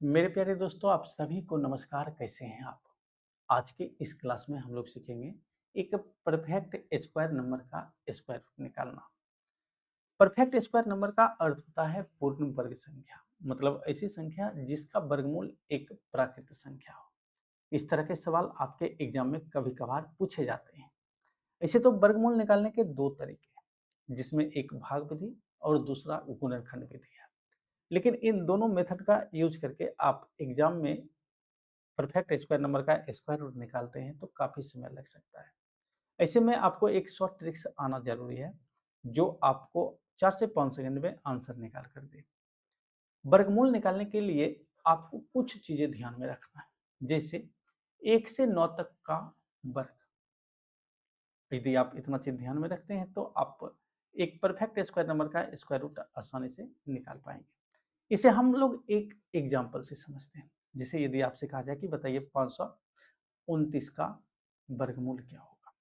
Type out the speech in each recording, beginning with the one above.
मेरे प्यारे दोस्तों, आप सभी को नमस्कार। कैसे हैं आप? आज की इस क्लास में हम लोग सीखेंगे एक परफेक्ट स्क्वायर नंबर का स्क्वायर रूट निकालना। परफेक्ट स्क्वायर नंबर का अर्थ होता है पूर्ण वर्ग संख्या, मतलब ऐसी संख्या जिसका वर्गमूल एक प्राकृत संख्या हो। इस तरह के सवाल आपके एग्जाम में कभी कभार पूछे जाते हैं। ऐसे तो वर्गमूल निकालने के दो तरीके हैं, जिसमें एक भाग विधि और दूसरा गुणनखंड विधि है। लेकिन इन दोनों मेथड का यूज करके आप एग्जाम में परफेक्ट स्क्वायर नंबर का स्क्वायर रूट निकालते हैं तो काफ़ी समय लग सकता है। ऐसे में आपको एक शॉर्ट ट्रिक्स आना जरूरी है, जो आपको 4 से 5 सेकंड में आंसर निकाल कर दे। वर्गमूल निकालने के लिए आपको कुछ चीज़ें ध्यान में रखना है, जैसे 1 से 9 तक का वर्ग। यदि आप इतना चीज़ ध्यान में रखते हैं तो आप एक परफेक्ट स्क्वायर नंबर का स्क्वायर रूट आसानी से निकाल पाएंगे। इसे हम लोग एक एग्जाम्पल से समझते हैं। जैसे यदि आपसे कहा जाए कि बताइए 529 का वर्गमूल क्या होगा।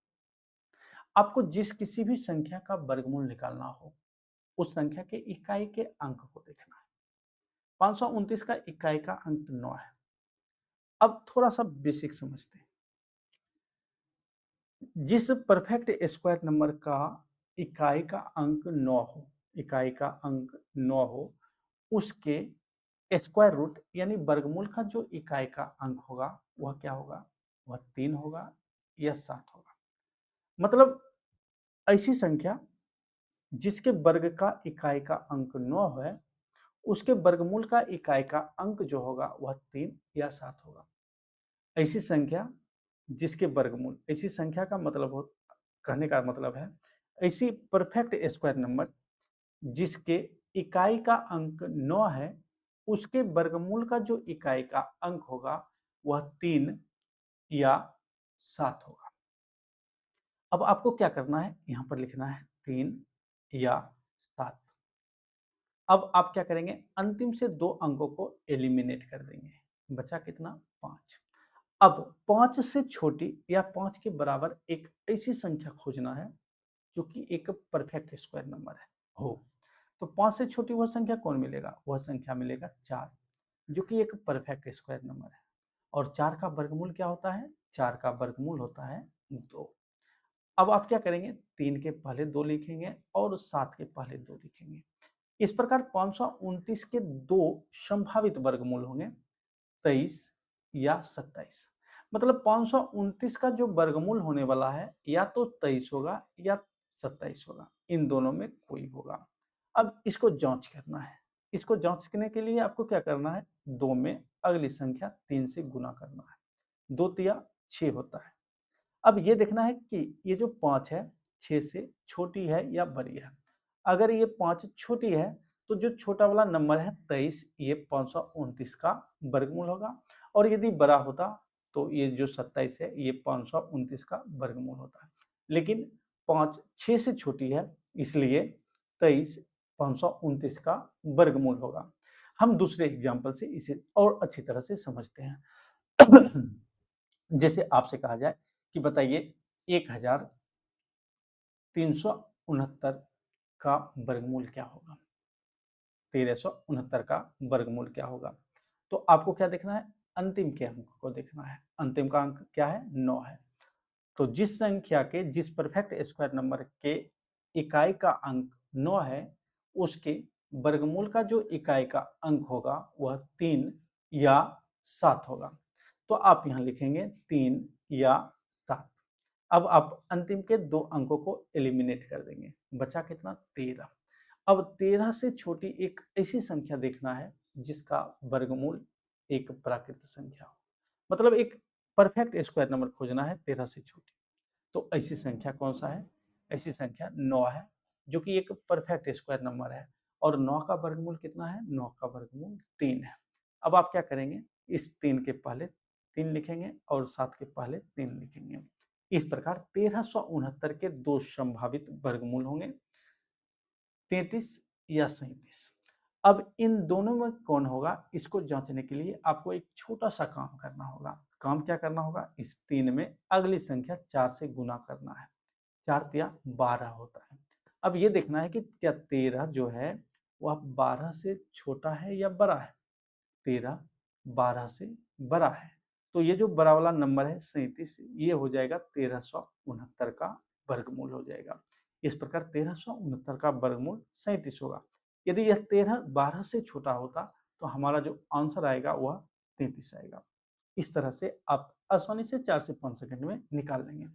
आपको जिस किसी भी संख्या का वर्गमूल निकालना हो, उस संख्या के इकाई के अंक को देखना है। 529 का इकाई का अंक 9 है। अब थोड़ा सा बेसिक समझते हैं। जिस परफेक्ट स्क्वायर नंबर का इकाई का अंक 9 हो, इकाई का अंक 9 हो, उसके स्क्वायर रूट यानी वर्गमूल का जो इकाई का अंक होगा वह क्या होगा? वह 3 होगा या 7 होगा। मतलब ऐसी संख्या जिसके वर्ग का इकाई का अंक 9 है, उसके वर्गमूल का इकाई का अंक जो होगा वह 3 या 7 होगा। ऐसी संख्या जिसके वर्गमूल, ऐसी संख्या का मतलब हो, कहने का मतलब है ऐसी परफेक्ट स्क्वायर नंबर जिसके इकाई का अंक 9 है, उसके वर्गमूल का जो इकाई का अंक होगा वह 3 या 7 होगा। अब आपको क्या करना है? यहाँ पर लिखना है 3 या 7। अब आप क्या करेंगे? अंतिम से 2 अंकों को एलिमिनेट कर देंगे। बचा कितना? 5। अब 5 से छोटी या 5 के बराबर एक ऐसी संख्या खोजना है जो कि एक परफेक्ट स्क्वायर नंबर है हो। तो 5 से छोटी वह संख्या कौन मिलेगा? वह संख्या मिलेगा 4, जो कि एक परफेक्ट स्क्वायर नंबर है। और 4 का वर्गमूल क्या होता है? 4 का वर्गमूल होता है 2। अब आप क्या करेंगे? 3 के पहले 2 लिखेंगे और 7 के पहले 2 लिखेंगे। इस प्रकार 529 के दो संभावित वर्गमूल होंगे, 23 या 27। मतलब 529 का जो वर्गमूल होने वाला है या तो 23 होगा या 27 होगा, इन दोनों में कोई होगा। अब इसको जांच करना है। इसको जांच करने के लिए आपको क्या करना है? 2 में अगली संख्या 3 से गुना करना है। 2 तिया 6 होता है। अब ये देखना है कि ये जो 5 है 6 से छोटी है या बड़ी है। अगर ये 5 छोटी है तो जो छोटा वाला नंबर है 23, ये 529 का वर्गमूल होगा। और यदि बड़ा होता तो ये जो 27 है ये 529 का वर्गमूल होता है। लेकिन 5 6 से छोटी है, इसलिए 23 529 का वर्गमूल होगा। हम दूसरे एग्जाम्पल से इसे और अच्छी तरह से समझते हैं। जैसे आपसे कहा जाए कि बताइए 1369 का वर्गमूल क्या होगा? 1369 का वर्गमूल क्या होगा? तो आपको क्या देखना है? अंतिम के अंक को देखना है। अंतिम का अंक क्या है? 9 है। तो जिस संख्या के, जिस परफेक्ट स्क्वायर नंबर के इकाई का अंक 9 है, उसके वर्गमूल का जो इकाई का अंक होगा वह 3 या 7 होगा। तो आप यहाँ लिखेंगे 3 या 7। अब आप अंतिम के 2 अंकों को एलिमिनेट कर देंगे। बचा कितना? 13। अब 13 से छोटी एक ऐसी संख्या देखना है जिसका वर्गमूल एक प्राकृत संख्या हो। मतलब एक परफेक्ट स्क्वायर नंबर खोजना है 13 से छोटी। तो ऐसी संख्या कौन सा है? ऐसी संख्या 9 है, जो कि एक परफेक्ट स्क्वायर नंबर है। और 9 का वर्गमूल कितना है? 9 का वर्गमूल 3 है। अब आप क्या करेंगे? इस 3 के पहले 3 लिखेंगे और 7 के पहले 3 लिखेंगे। इस प्रकार 1369 के दो संभावित वर्गमूल होंगे, 33 या 37। अब इन दोनों में कौन होगा, इसको जांचने के लिए आपको एक छोटा सा काम करना होगा। काम क्या करना होगा? इस 3 में अगली संख्या 4 से गुना करना है। 4 तिया 12 होता है। अब ये देखना है कि क्या 13 जो है वह 12 से छोटा है या बड़ा है? 13 12 से बड़ा है। तो ये जो बड़ा वाला नंबर है 37, ये हो जाएगा 1369 का वर्गमूल हो जाएगा। इस प्रकार 1369 का वर्गमूल 37 होगा। यदि यह 12 से छोटा होता तो हमारा जो आंसर आएगा वह 33 आएगा। इस तरह से आप आसानी से 4 से 5 सेकंड में निकाल लेंगे।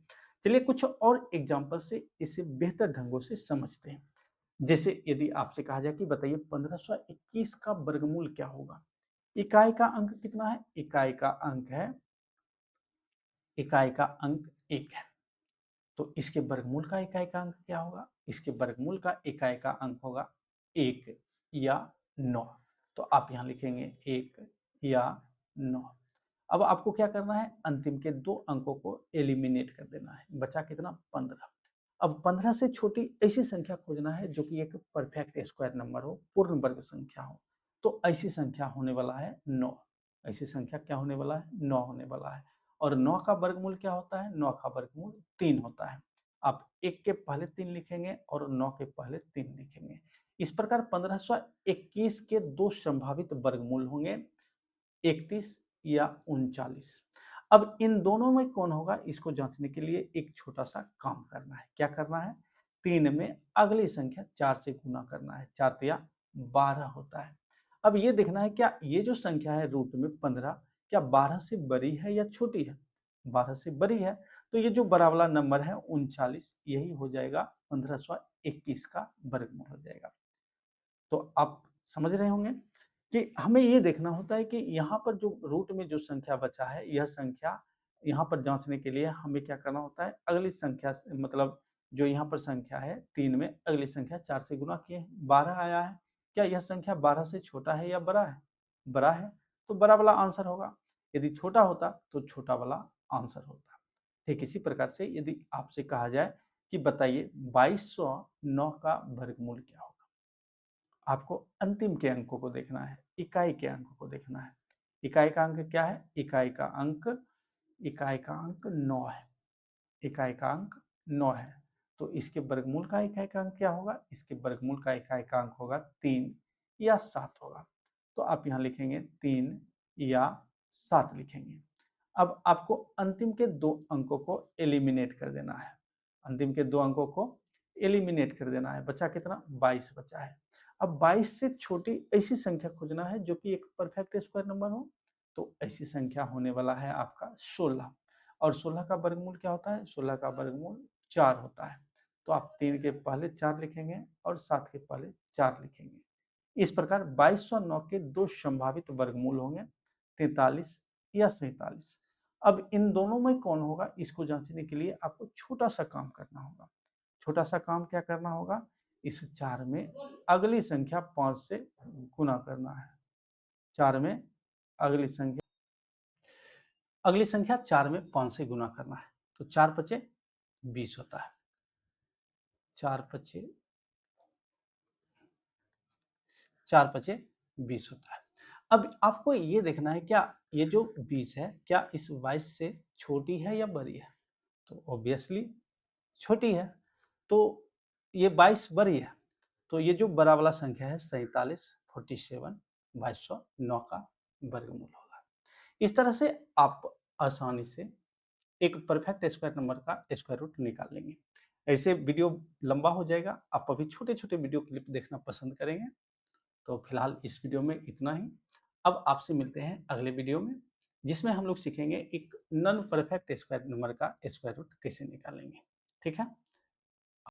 चलिए कुछ और एग्जाम्पल से इसे बेहतर ढंगों से समझते हैं। जैसे यदि आपसे कहा जाए कि बताइए 1521 का वर्गमूल क्या होगा। इकाई का अंक कितना है? इकाई का अंक 1 है। तो इसके वर्गमूल का इकाई का अंक क्या होगा? इसके वर्गमूल का इकाई का अंक होगा 1 या 9। तो आप यहाँ लिखेंगे 1 या 9। अब आपको क्या करना है? अंतिम के 2 अंकों को एलिमिनेट कर देना है। बचा कितना? 15। अब 15 से छोटी ऐसी संख्या खोजना है जो कि एक परफेक्ट स्क्वायर नंबर हो, पूर्ण वर्ग संख्या हो। तो ऐसी संख्या होने वाला है 9। ऐसी संख्या क्या होने वाला है? 9 होने वाला है। और 9 का वर्गमूल क्या होता है? 9 का वर्गमूल 3 होता है। आप 1 के पहले 3 लिखेंगे और 9 के पहले 3 लिखेंगे। इस प्रकार 1521 के 2 संभावित वर्गमूल होंगे, 31 या 39। अब इन दोनों में कौन होगा, इसको जांचने के लिए एक छोटा सा काम करना है। क्या करना है? 3 में अगली संख्या 4 से गुना करना है। 4 तिया 12 होता है। अब ये देखना है क्या ये जो संख्या है रूट में 15 क्या 12 से बड़ी है या छोटी है? 12 से बड़ी है। तो ये जो बड़ा वाला नंबर है 39, यही हो जाएगा 1521 का वर्गमूल हो जाएगा। तो आप समझ रहे होंगे कि हमें ये देखना होता है कि यहाँ पर जो रूट में जो संख्या बचा है, यह संख्या यहाँ पर जांचने के लिए हमें क्या करना होता है? अगली संख्या मतलब जो यहाँ पर संख्या है 3 में अगली संख्या 4 से गुना किए हैं, 12 आया है। क्या यह संख्या 12 से छोटा है या बड़ा है? बड़ा है, तो बड़ा वाला आंसर होगा। यदि छोटा होता तो छोटा वाला आंसर होता। ठीक इसी प्रकार से यदि आपसे कहा जाए कि बताइए 2209 का वर्गमूल क्या होगा, आपको अंतिम के अंकों को देखना है, इकाई के अंकों को देखना है। इकाई का अंक क्या है? इकाई का अंक 9 है। इकाई का अंक 9 है। तो इसके वर्गमूल का इकाई का अंक क्या होगा? इसके वर्गमूल का इकाई का अंक होगा 3 या 7 होगा। तो आप यहाँ लिखेंगे 3 या 7 लिखेंगे। अब आपको अंतिम के 2 अंकों को एलिमिनेट कर देना है। अंतिम के 2 अंकों को एलिमिनेट कर देना है। बचा कितना? 22 बचा है। अब 22 से छोटी ऐसी संख्या खोजना है जो कि एक परफेक्ट स्क्वायर नंबर हो। तो ऐसी संख्या होने वाला है आपका 16। और 16 का वर्गमूल क्या होता है? 16 का वर्गमूल 4 होता है। तो आप 3 के पहले 4 लिखेंगे और 7 के पहले 4 लिखेंगे। इस प्रकार 2209 के 2 संभावित वर्गमूल होंगे, 43 या 47। अब इन दोनों में कौन होगा, इसको जांचने के लिए आपको छोटा सा काम करना होगा। छोटा सा काम क्या करना होगा? इस 4 में अगली संख्या 5 से गुना करना है। 4 में अगली संख्या 4 में 5 से गुना करना है। तो 4 पचे 20 होता है। 4 पचे 20 होता है। अब आपको ये देखना है क्या ये जो 20 है क्या इस 22 से छोटी है या बड़ी है? तो ऑब्वियसली छोटी है। तो ये 22 बड़ी है। तो ये जो बड़ा वाला संख्या है 47, 47 2209 का वर्गमूल होगा। इस तरह से आप आसानी से एक परफेक्ट स्क्वायर नंबर का स्क्वायर रूट निकाल लेंगे। ऐसे वीडियो लंबा हो जाएगा, आप अभी छोटे छोटे वीडियो क्लिप देखना पसंद करेंगे। तो फिलहाल इस वीडियो में इतना ही। अब आपसे मिलते हैं अगले वीडियो में, जिसमें हम लोग सीखेंगे एक नॉन परफेक्ट स्क्वायर नंबर का स्क्वायर रूट कैसे निकालेंगे। ठीक है।